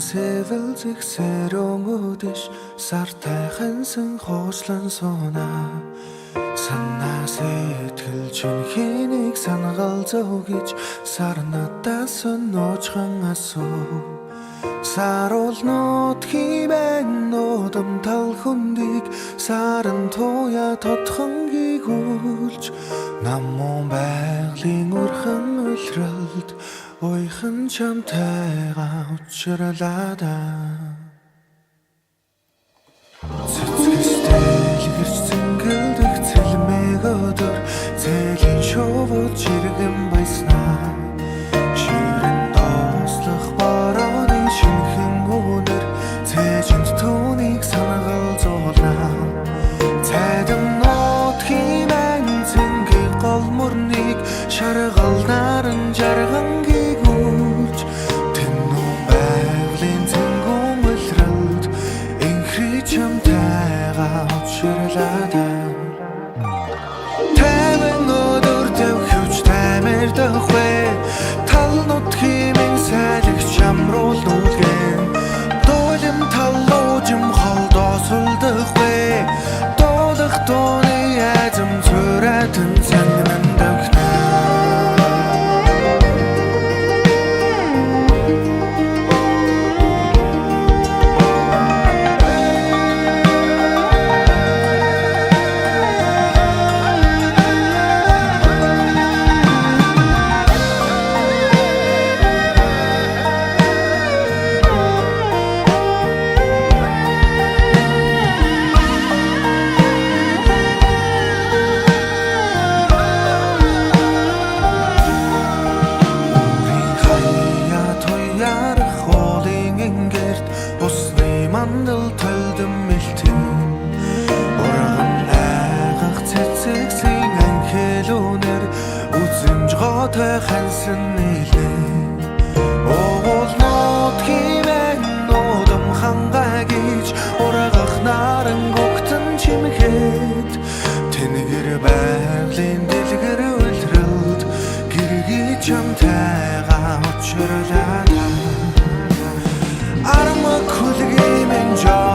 Сэвэл зэгсэрэн өдөш сартайхансан хуучлан сууна санаа сэтгэл чинхийг санагал зовгиж сар надаас ноочхон асуу саруулнууд химэн нодом тал хүндийг саран туя тодхон гигүүлж наммон байгалийн үрхэн үлрэлд ойхон чамтайгаа учралаадаа цэцгэстэй гэрч цэнгэлдэх цэлмэг өдөр цэлийн шовод чиргэн байснаа ширэн доослох барааны шинхэн өнөр цэжинд түүнийг санагал зуулнаа цайдан нот химэн цэнгийн гол мөрнийг шаргал наран жарган Тайван өдөр дэвхвч таймэр дөхвэ тал нут химэн сайлагч чамруул нүлгэн доолим талуужим холдоосул дэхвэ доолох дооны айзам цүрэтэн сангнан дэхнэ Мандал төлдөм мэлтэн Урган айгах цэцэгсийн анхэлүүнэр Үзэмж готой хансан нэлэн Оголнот химэн нодом хангай гэж Ургах наран гогтон чимхэд Тэнгэр байгалийн дэлгэр үлрэлд Гэргий чамтайгаа учралаадаа Arma kulgim enjoy